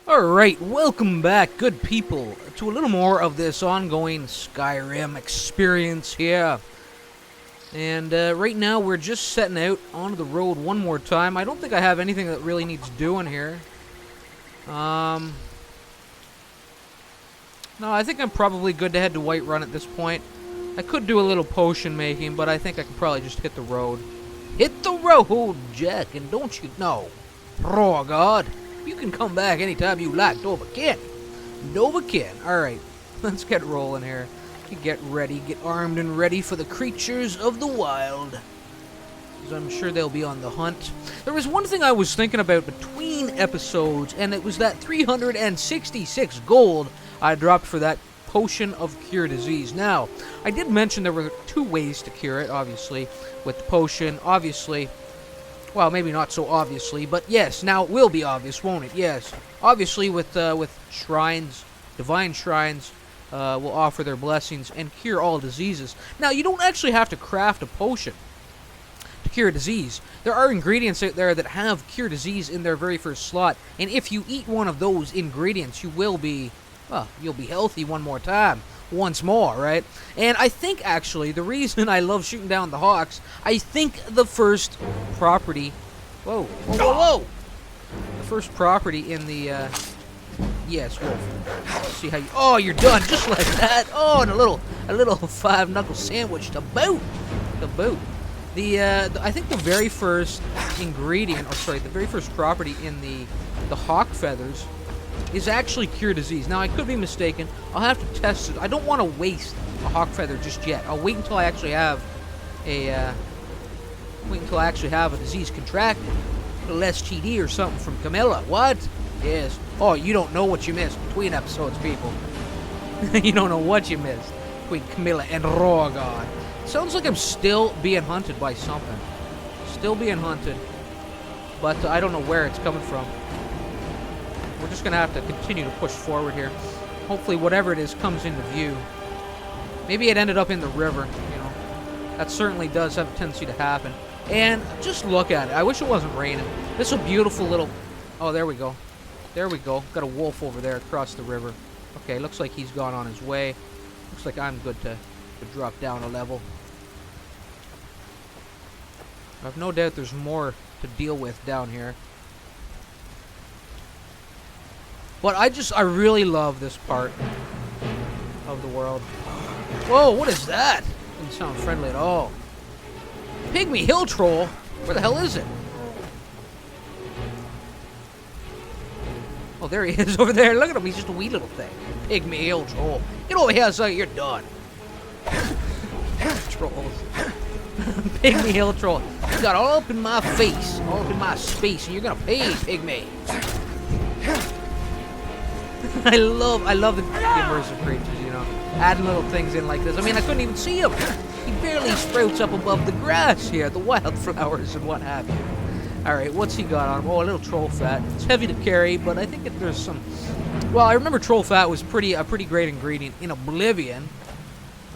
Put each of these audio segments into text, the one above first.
Alright, welcome back, good people, to a little more of this ongoing Skyrim experience here. And right now we're just setting out onto the road one more time. I don't think I have anything that really needs doing here. No, I think I'm probably good to head to Whiterun at this point. I could do a little potion making, but I think I can probably just hit the road. Hit the road, Jack, and don't you know, oh God, you can come back anytime you like, Doverkin. Doverkin. Alright, let's get rolling here. Get ready, get armed and ready for the creatures of the wild. Because I'm sure they'll be on the hunt. There was one thing I was thinking about between episodes, and it was that 366 gold I dropped for that potion of cure disease. Now, I did mention there were two ways to cure it, obviously, with the potion. Obviously, well, maybe not so obviously, but yes, now it will be obvious, won't it? Yes. Obviously, with shrines, divine shrines, will offer their blessings and cure all diseases. Now, you don't actually have to craft a potion to cure a disease. There are ingredients out there that have cure disease in their very first slot, and if you eat one of those ingredients, you will be, well, you'll be healthy one more time. Once more, right? And I think, actually, the reason I love shooting down the hawks, I think the first property... Whoa, whoa, whoa, whoa! The first property in the, yes, wolf. Let's see how you... Oh, you're done, just like that! Oh, and a little five-knuckle sandwich to boot! To boot. I think the very first ingredient, or sorry, the very first property in the hawk feathers is actually cure disease. Now, I could be mistaken. I'll have to test it. I don't want to waste a hawk feather just yet. I'll wait until I actually have a disease contracted. A little STD or something from Camilla. What? Yes. Oh, you don't know what you missed between episodes, people. You don't know what you missed between Camilla and Rogard. Sounds like I'm still being hunted by something. Still being hunted. But I don't know where it's coming from. We're just going to have to continue to push forward here. Hopefully whatever it is comes into view. Maybe it ended up in the river, you know. That certainly does have a tendency to happen. And just look at it. I wish it wasn't raining. This is a beautiful little... Oh, there we go. There we go. Got a wolf over there across the river. Okay, looks like he's gone on his way. Looks like I'm good to drop down a level. I have no doubt there's more to deal with down here. But I really love this part of the world. Whoa, what is that? Didn't sound friendly at all. Pygmy hill troll? Where the hell is it? Oh, there he is over there. Look at him. He's just a wee little thing. Pygmy hill troll. Get over here so you're done. Trolls. Pygmy hill troll. You got all up in my face. All up in my space. And you're going to pay, Pygmy. I love the immersive creatures, you know, adding little things in like this. I mean, I couldn't even see him. He barely sprouts up above the grass here, the wildflowers and what have you. All right, what's he got on him? Oh, a little troll fat. It's heavy to carry, but I think there's some... Well, I remember troll fat was a pretty great ingredient in Oblivion.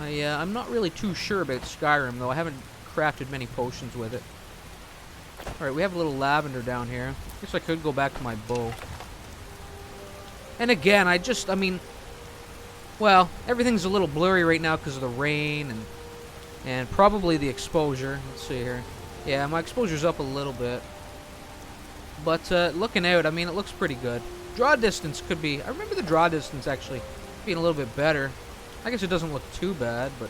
I'm not really too sure about Skyrim, though. I haven't crafted many potions with it. All right, we have a little lavender down here. Guess I could go back to my bow. And again, I mean, well, everything's a little blurry right now because of the rain and probably the exposure. Let's see here. Yeah, my exposure's up a little bit. But looking out, I mean, it looks pretty good. Draw distance could be... I remember the draw distance actually being a little bit better. I guess it doesn't look too bad, but...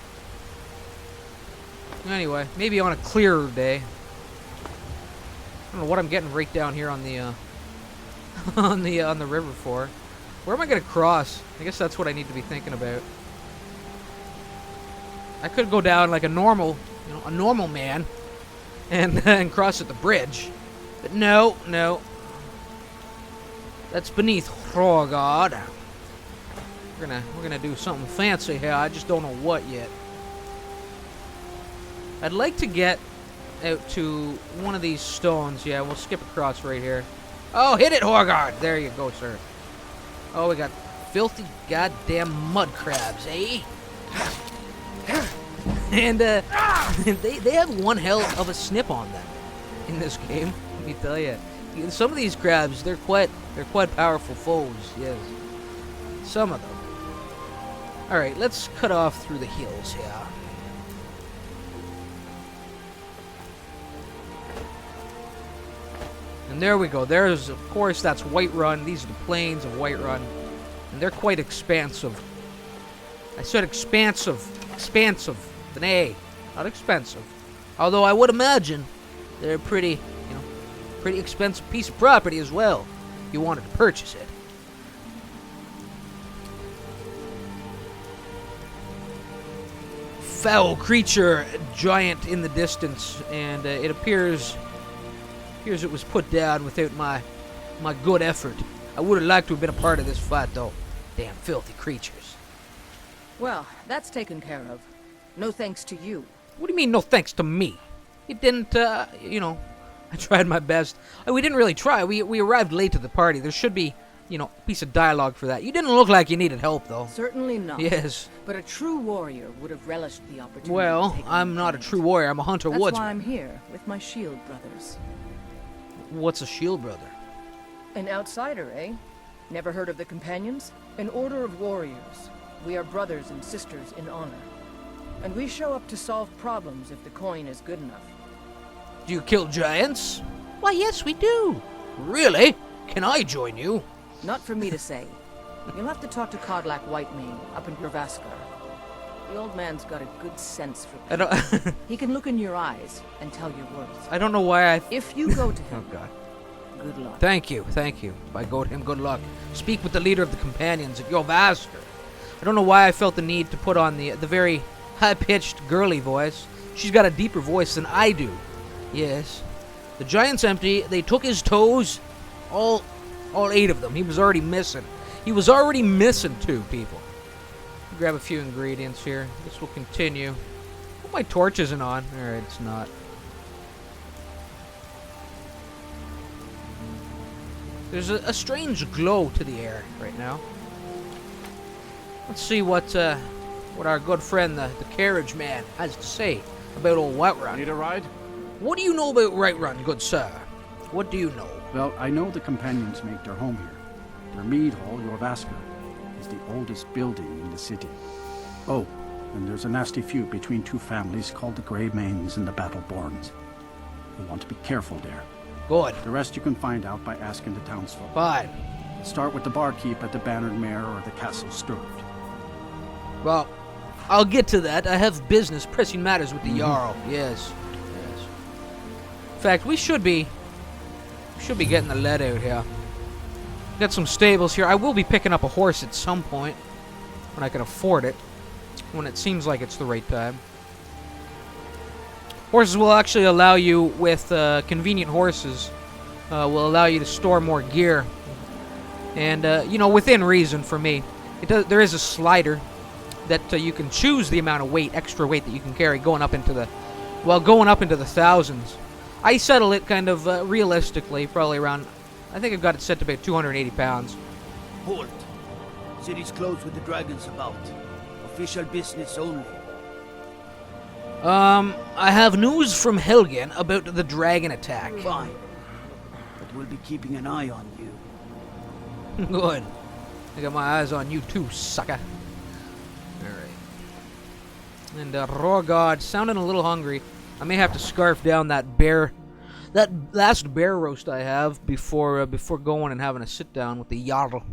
Anyway, maybe on a clearer day. I don't know what I'm getting right down here on the... on the river for. Where am I going to cross? I guess that's what I need to be thinking about. I could go down like a normal man, and cross at the bridge. But no. That's beneath Rogard. We're gonna do something fancy here. I just don't know what yet. I'd like to get out to one of these stones. Yeah, we'll skip across right here. Oh, hit it, Rogard! There you go, sir. Oh, we got filthy goddamn mud crabs, eh? And they have one hell of a snip on them in this game. Let me tell you, Some of these crabs, they're quite powerful foes. Yes, some of them. All right, let's cut off through the hills here. And there we go. There's, of course, that's Whiterun. These are the plains of Whiterun, and they're quite expansive. I said expansive, expansive, with an A, not expensive. Although I would imagine they're pretty expensive piece of property as well, if you wanted to purchase it. Foul creature, giant in the distance, and it appears it was put down without my good effort. I would have liked to have been a part of this fight, though. Damn filthy creatures. Well, that's taken care of. No thanks to you. What do you mean, no thanks to me? You didn't, I tried my best. We didn't really try. We arrived late to the party. There should be, a piece of dialogue for that. You didn't look like you needed help, though. Certainly not. Yes. But a true warrior would have relished the opportunity. Well, I'm not a true warrior. I'm a hunter woodsman. That's why I'm here, with my shield brothers. What's a shield brother? An outsider, eh? Never heard of the companions? An order of warriors. We are brothers and sisters in honor. And we show up to solve problems if the coin is good enough. Do you kill giants? Why, yes, we do. Really? Can I join you? Not for me to say. You'll have to talk to Kodlak Whitemane up in Gervaskar. The old man's got a good sense for people. He can look in your eyes and tell your worth. I don't know why I... If you go to him, Oh, God. good luck. Thank you. If I go to him, good luck. Speak with the leader of the companions at Gervaskar. I don't know why I felt the need to put on the very high-pitched, girly voice. She's got a deeper voice than I do. Yes. The giant's empty. They took his toes. All 8 of them. He was already missing. He was already missing 2 people. Grab a few ingredients here. This will continue. Oh, my torch isn't on. Alright, it's not. There's a strange glow to the air right now. Let's see what our good friend, the carriage man, has to say about old Whiterun. Need a ride? What do you know about Whiterun, good sir? What do you know? Well, I know the companions make their home here. Their mead hall, Gervaskar, is the oldest building in the city. Oh, and there's a nasty feud between 2 families called the Greymanes and the Battleborns. You want to be careful there. Good. The rest you can find out by asking the townsfolk. Fine. Start with the barkeep at the Bannered Mare or the Castle Stirred. Well, I'll get to that. I have business, pressing matters with the Jarl. Yes. In fact, we should be getting the lead out here. Got some stables here. I will be picking up a horse at some point when I can afford it. When it seems like it's the right time. Horses will actually allow you, with convenient horses, will allow you to store more gear. And, within reason for me. There is a slider that you can choose the amount of weight, extra weight that you can carry going up into the thousands. I settle it kind of realistically, probably around, I think I've got it set to about 280 pounds. Halt. City's closed with the dragons about. Official business only. I have news from Helgen about the dragon attack. Fine. But we'll be keeping an eye on you. Good. I got my eyes on you too, sucker. Alright. And, raw god, sounding a little hungry. I may have to scarf down that last bear roast I have before going and having a sit down with the Jarl.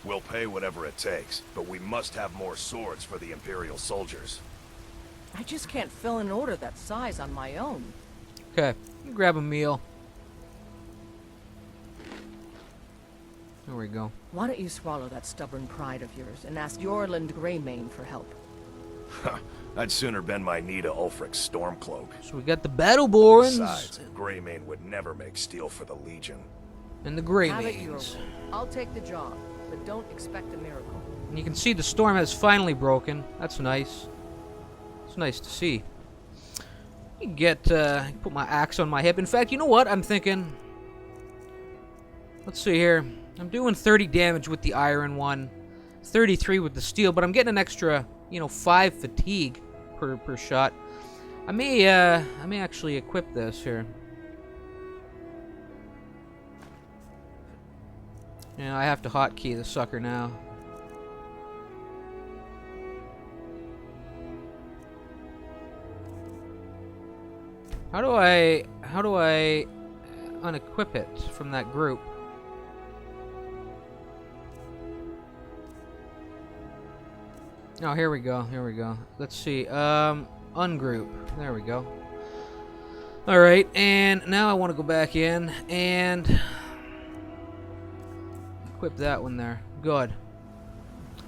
We'll pay whatever it takes, but we must have more swords for the Imperial soldiers. I just can't fill an order that size on my own. Okay, grab a meal. There we go. Why don't you swallow that stubborn pride of yours and ask Yorland Greymane for help? I'd sooner bend my knee to Ulfric's Stormcloak. So we got the Battleborns. Besides, Greymane would never make steel for the Legion. And the Have it your Greymanes. way. I'll take the job, but don't expect a miracle. And you can see the storm has finally broken. That's nice. It's nice to see. You can put my axe on my hip. In fact, you know what? I'm thinking. Let's see here. I'm doing 30 damage with the iron one. 33 with the steel, but I'm getting an extra, 5 fatigue per shot. I may actually equip this here. Yeah, I have to hotkey the sucker now. How do I unequip it from that group? Oh, here we go. Let's see. Ungroup. There we go. Alright, and now I want to go back in and equip that one there. Good.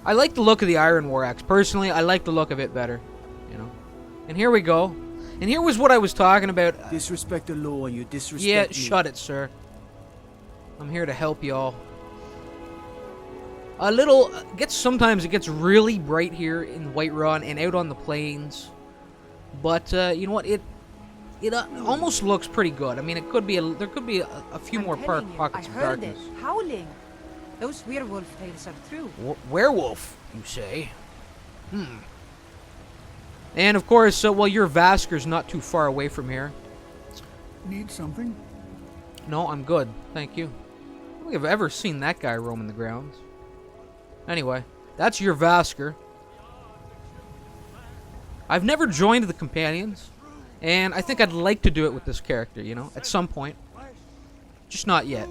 I like the look of the Iron War Axe. Personally, I like the look of it better. And here we go. And here was what I was talking about. Disrespect the law and you disrespect Yeah, me. shut it, sir. I'm here to help y'all. Sometimes it gets really bright here in Whiterun and out on the plains. But, you know what, it almost looks pretty good. I mean, there could be a few more pockets of darkness. I heard it, howling. Those werewolf tales are true. Werewolf, you say? And of course, well, your Vasker's not too far away from here. Need something? No, I'm good. Thank you. I don't think I've ever seen that guy roaming the grounds. Anyway, that's your Vasker. I've never joined the Companions, and I think I'd like to do it with this character, at some point. Just not yet.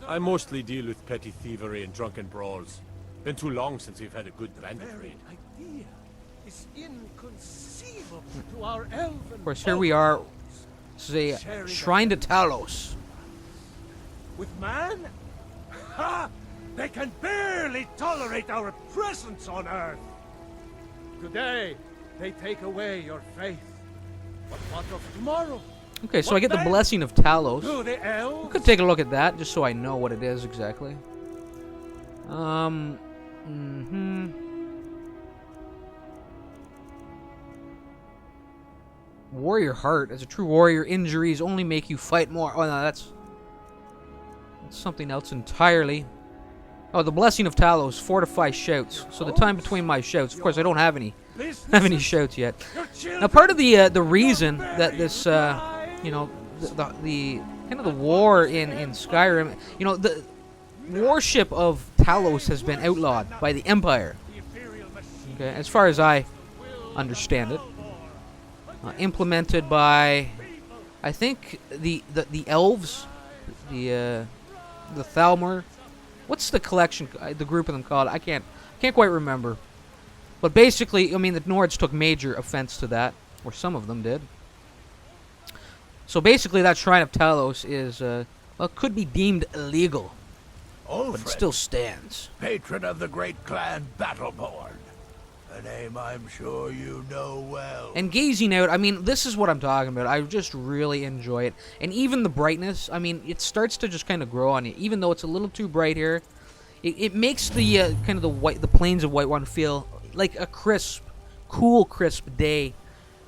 I mostly deal with petty thievery and drunken brawls. Been too long since we've had a good bandit raid. Is inconceivable to our elven. Of course, here we are. This is a shrine to Talos. With man? Ha! They can barely tolerate our presence on Earth. Today, they take away your faith. But what of tomorrow? Okay, so What I get the then? blessing of Talos. Do the elves? We could take a look at that, just so I know what it is exactly. Warrior Heart. As a true warrior, injuries only make you fight more. Oh, no, that's something else entirely. Oh, the Blessing of Talos. Fortify shouts. So the time between my shouts. Of course, I don't have any shouts yet. Now, part of the reason that this, the kind of the war in Skyrim, the warship of Talos has been outlawed by the Empire. Okay, as far as I understand it. Implemented by, I think, the elves, the Thalmor. What's the collection, the group of them called? I can't quite remember. But basically, I mean, the Nords took major offense to that, or some of them did. So basically, that Shrine of Talos is, could be deemed illegal, but it still stands. Patron of the great clan Battleborn. A name I'm sure you know well. And gazing out, I mean, this is what I'm talking about. I just really enjoy it. And even the brightness, I mean, it starts to just kind of grow on you. Even though it's a little too bright here, it makes the kind of the plains of Whiterun feel like a crisp, cool, crisp day,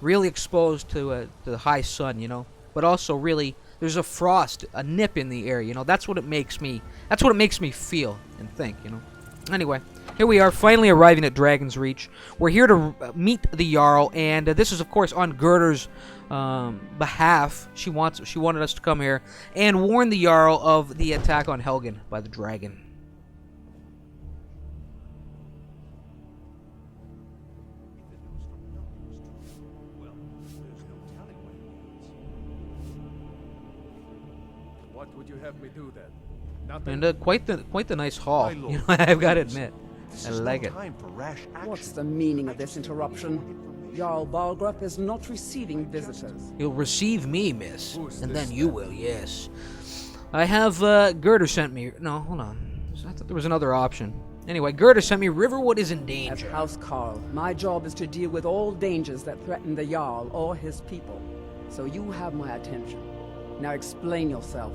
really exposed to the high sun, But also really, there's a frost, a nip in the air, That's what it makes me. That's what it makes me feel and think, Anyway. Here we are, finally arriving at DRAGONSREACH. We're here to meet the Jarl, and this is, of course, on Gerdur's behalf. She wanted us to come here and warn the Jarl of the attack on Helgen by the dragon. What would you have me do then? Nothing. And quite the nice hall. I've got to admit. I like it. What's the meaning of this interruption? Jarl Balgruuf is not receiving visitors. You'll receive me, miss. And then you will, yes. I have, Gerdur sent me... No, hold on. I thought there was another option. Anyway, Gerdur sent me Riverwood is in As danger. Housecarl, my job is to deal with all dangers that threaten the Jarl or his people. So you have my attention. Now explain yourself.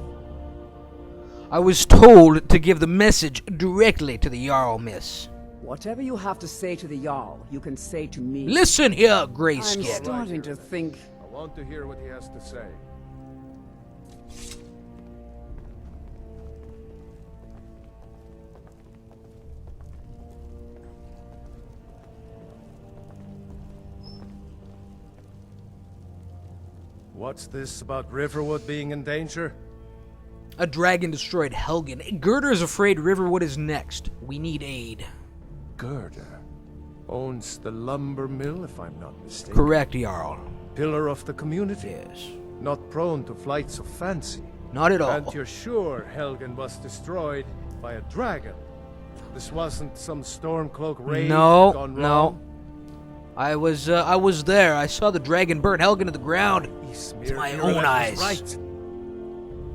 I was told to give the message directly to the Jarl, miss. Whatever you have to say to the Jarl, you can say to me. Listen here, I'm Grayskin. starting to think. I want to hear what he has to say. What's this about Riverwood being in danger? A dragon destroyed Helgen. Gerdur is afraid Riverwood is next. We need aid. Gerdur owns the lumber mill, if I'm not mistaken. Correct, Jarl. Pillar of the community. Yes. Not prone to flights of fancy. Not at all. And you're sure Helgen was destroyed by a dragon? This wasn't some Stormcloak raid gone wrong? No. I was there. I saw the dragon burn Helgen to the ground with my own eyes. Right.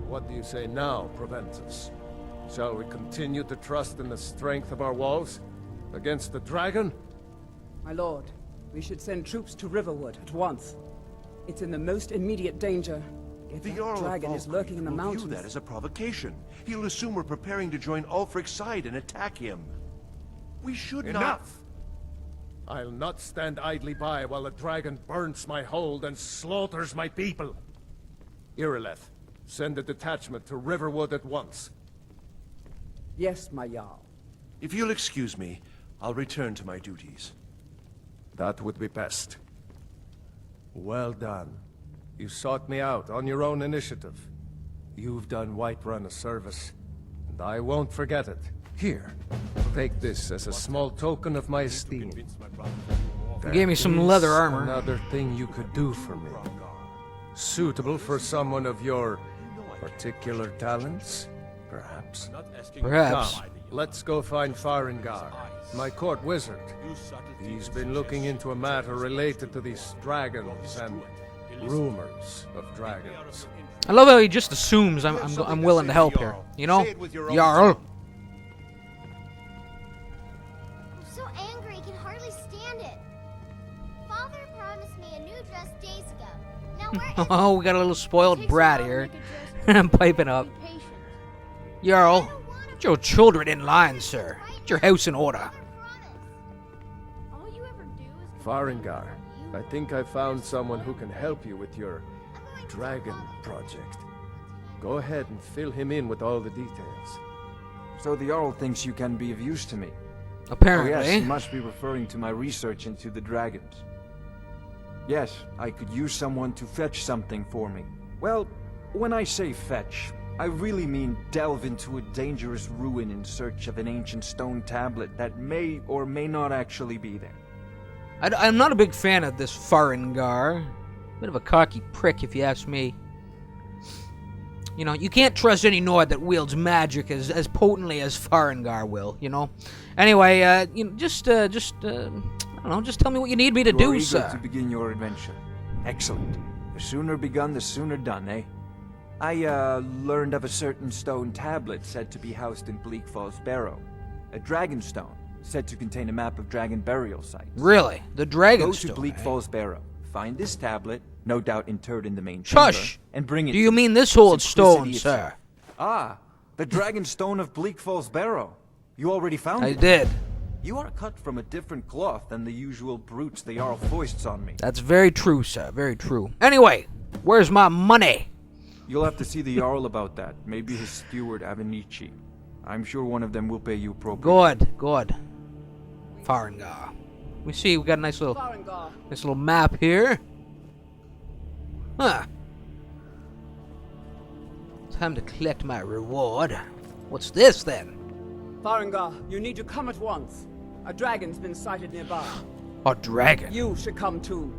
What do you say now, Proventus? Shall we continue to trust in the strength of our walls against the dragon? My lord, we should send troops to Riverwood at once. It's in the most immediate danger. If The that Jarl of dragon is Balgruuf lurking in the will mountains... view that as a provocation. He'll assume we're preparing to join Ulfric's side and attack him. We should not... Enough! I'll not stand idly by while the dragon burns my hold and slaughters my people. Irileth, send a detachment to Riverwood at once. Yes, my Jarl. If you'll excuse me, I'll return to my duties. That would be best. Well done. You sought me out on your own initiative. You've done Whiterun a service, and I won't forget it. Here, take this as a small token of my esteem. You gave me some leather armor. Another thing you could do for me. Suitable for someone of your particular talents, perhaps. Perhaps. Now, let's go find Farengar, my court wizard. He's been looking into a matter related to these dragons and rumors of dragons. I love how he just assumes I'm willing to help here. You know? Jarl. I'm so angry I can hardly stand it. Father promised me a new dress days ago. Now where is Oh, we got a little spoiled brat here. I'm piping up. Jarl, get your children in line, sir. Get your house in order. all you ever do is Farengar, I think I found someone who can help you with your dragon project. Go ahead and fill him in with all the details. So the Jarl thinks you can be of use to me. Apparently. Oh yes, you must be referring to my research into the dragons. Yes, I could use someone to fetch something for me. Well, when I say fetch, I really mean delve into a dangerous ruin in search of an ancient stone tablet that may or may not actually be there. I'm not a big fan of this Farengar. Bit of a cocky prick, if you ask me. You know, you can't trust any Nord that wields magic as potently as Farengar will, you know? Anyway, you know, just I don't know, just tell me what you need me to do, eager sir. to begin your adventure. Excellent. The sooner begun, the sooner done, eh? I, learned of a certain stone tablet said to be housed in Bleak Falls Barrow. A dragon stone, said to contain a map of dragon burial sites. Really? The dragon Go stone, to Bleak eh? Falls Barrow. Find this tablet, no doubt interred in the main chamber, Shush! and bring it Do you to mean me. this old stone, Simplicity sir? itself. Ah, the dragon stone of Bleak Falls Barrow. You already found I it? did. You are cut from a different cloth than the usual brutes the Jarl foists on me. That's very true, sir. Very true. Anyway, where's my money? You'll have to see the Jarl about that. Maybe his steward, Avenici. I'm sure one of them will pay you appropriately. Good. Farengar. We see we got a nice little Farengar. map here. Huh. Time to collect my reward. What's this then? Farengar, you need to come at once. A dragon's been sighted nearby. A dragon. You should come too.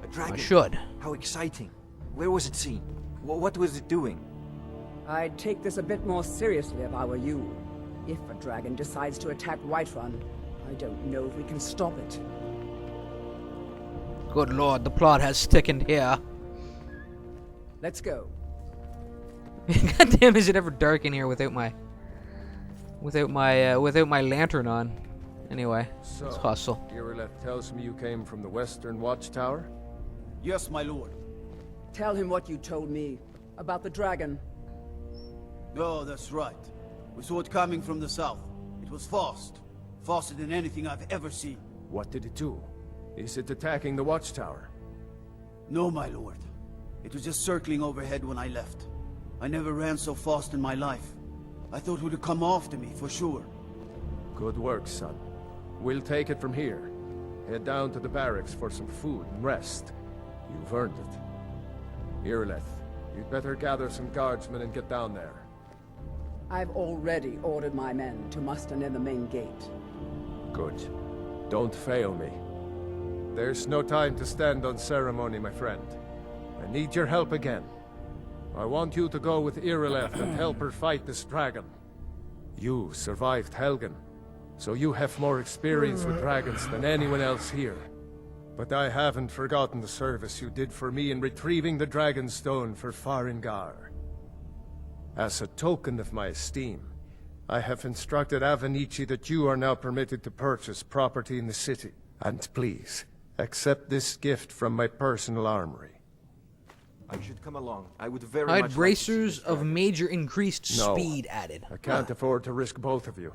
A dragon? I should. How exciting. Where was it seen? What was it doing? I'd take this a bit more seriously if I were you. If a dragon decides to attack Whiterun, I don't know if we can stop it. Good lord, the plot has thickened here. Let's go. God damn, is it ever dark in here without my lantern on? Anyway, So, let's hustle. Irileth tells me you came from the Western Watchtower? Yes, my lord. Tell him what you told me about the dragon. Oh, that's right. We saw it coming from the south. It was fast. Faster than anything I've ever seen. What did it do? Is it attacking the Watchtower? No, my lord. It was just circling overhead when I left. I never ran so fast in my life. I thought it would come after me, for sure. Good work, son. We'll take it from here. Head down to the barracks for some food and rest. You've earned it. Irileth, you'd better gather some guardsmen and get down there. I've already ordered my men to muster near the main gate. Good. Don't fail me. There's no time to stand on ceremony, my friend. I need your help again. I want you to go with Irileth and help her fight this dragon. You survived Helgen, so you have more experience with dragons than anyone else here. But I haven't forgotten the service you did for me in retrieving the Dragon Stone for Farengar. As a token of my esteem, I have instructed Avenici that you are now permitted to purchase property in the city. And please, accept this gift from my personal armory. I should come along. I would very I much had bracers of major increased No, speed added. I can't afford to risk both of you.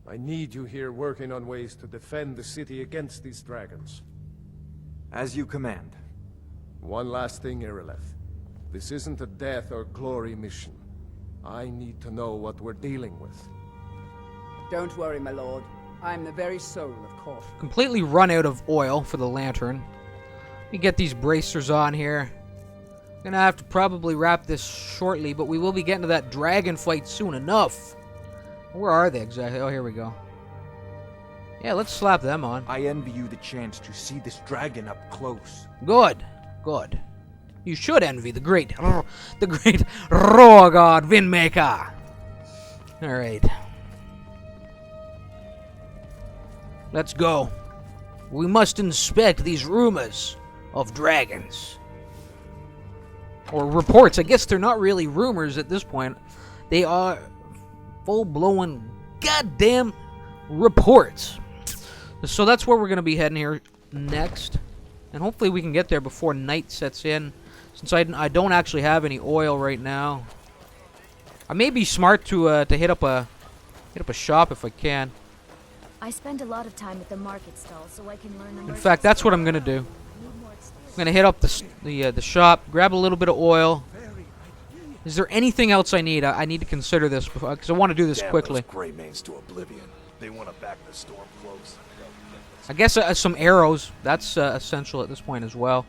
I need you here working on ways to defend the city against these dragons. As you command. One last thing, Irileth. This isn't a death or glory mission. I need to know what we're dealing with. Don't worry, my lord. I'm the very soul of caution. Completely run out of oil for the lantern. Let me get these bracers on here. Gonna have to probably wrap this shortly, but we will be getting to that dragon fight soon enough. Where are they exactly? Oh, here we go. Yeah, let's slap them on. I envy you the chance to see this dragon up close. Good, good. You should envy the great Rorgod Windmaker. All right. Let's go. We must inspect these rumors of dragons. Or reports. I guess they're not really rumors at this point. They are full-blown goddamn reports. So that's where we're going to be heading here next. And hopefully we can get there before night sets in. Since I don't actually have any oil right now. I may be smart to hit up a shop if I can. I spend a lot of time at the market stall so I can learn the In fact, that's what I'm going to do. I'm going to hit up the shop, grab a little bit of oil. Is there anything else I need? I need to consider this because I want to do this quickly. Those gray mains to oblivion. They want to back the storm cloaks. I guess some arrows. That's essential at this point as well.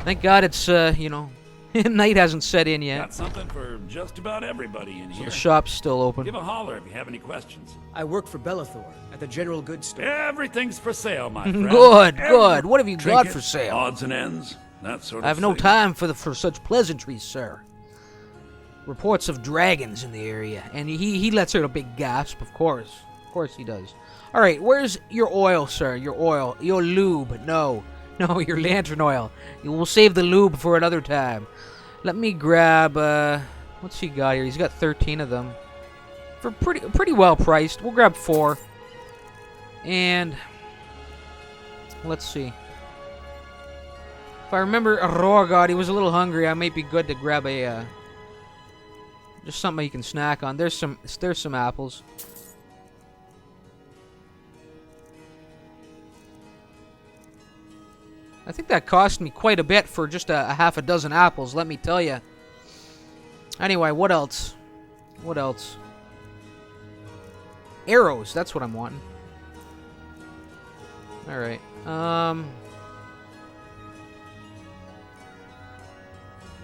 Thank God it's, night hasn't set in yet. Got something for just about everybody in So here. the shop's still open. Give a holler if you have any questions. I work for Belethor at the general goods store. Everything's for sale, my friend. Good, good. What have you got for sale? Odds and ends, that sort of I have no thing. time for such pleasantries, sir. Reports of dragons in the area. And he lets out a big gasp, of course. Of course he does. Alright, where's your oil, sir? Your oil. Your lube. No, your lantern oil. You will save the lube for another time. Let me grab, what's he got here? He's got 13 of them. For pretty well priced. We'll grab 4. And let's see. If I remember Rorgod, he was a little hungry. I might be good to grab a just something you can snack on. There's some apples. I think that cost me quite a bit for just a half a dozen apples, let me tell you. Anyway, what else? What else? Arrows, that's what I'm wanting. Alright.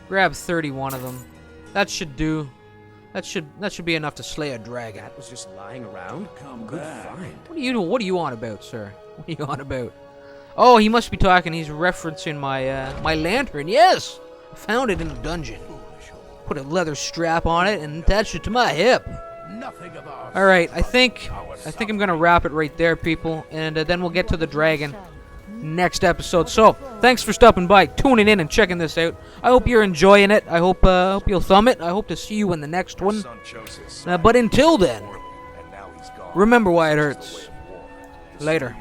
Grab 31 of them. That should do. That should be enough to slay a dragon. That was just lying around. Come Good back. find. What are you on about, sir? What are you on about? Oh, he must be talking. He's referencing my my lantern. Yes, I found it in the dungeon. Put a leather strap on it and attached it to my hip. All right, I think I'm gonna wrap it right there, people, and then we'll get to the dragon next episode. So, thanks for stopping by, tuning in, and checking this out. I hope you're enjoying it. I hope you'll thumb it. I hope to see you in the next one. But until then, remember why it hurts. Later.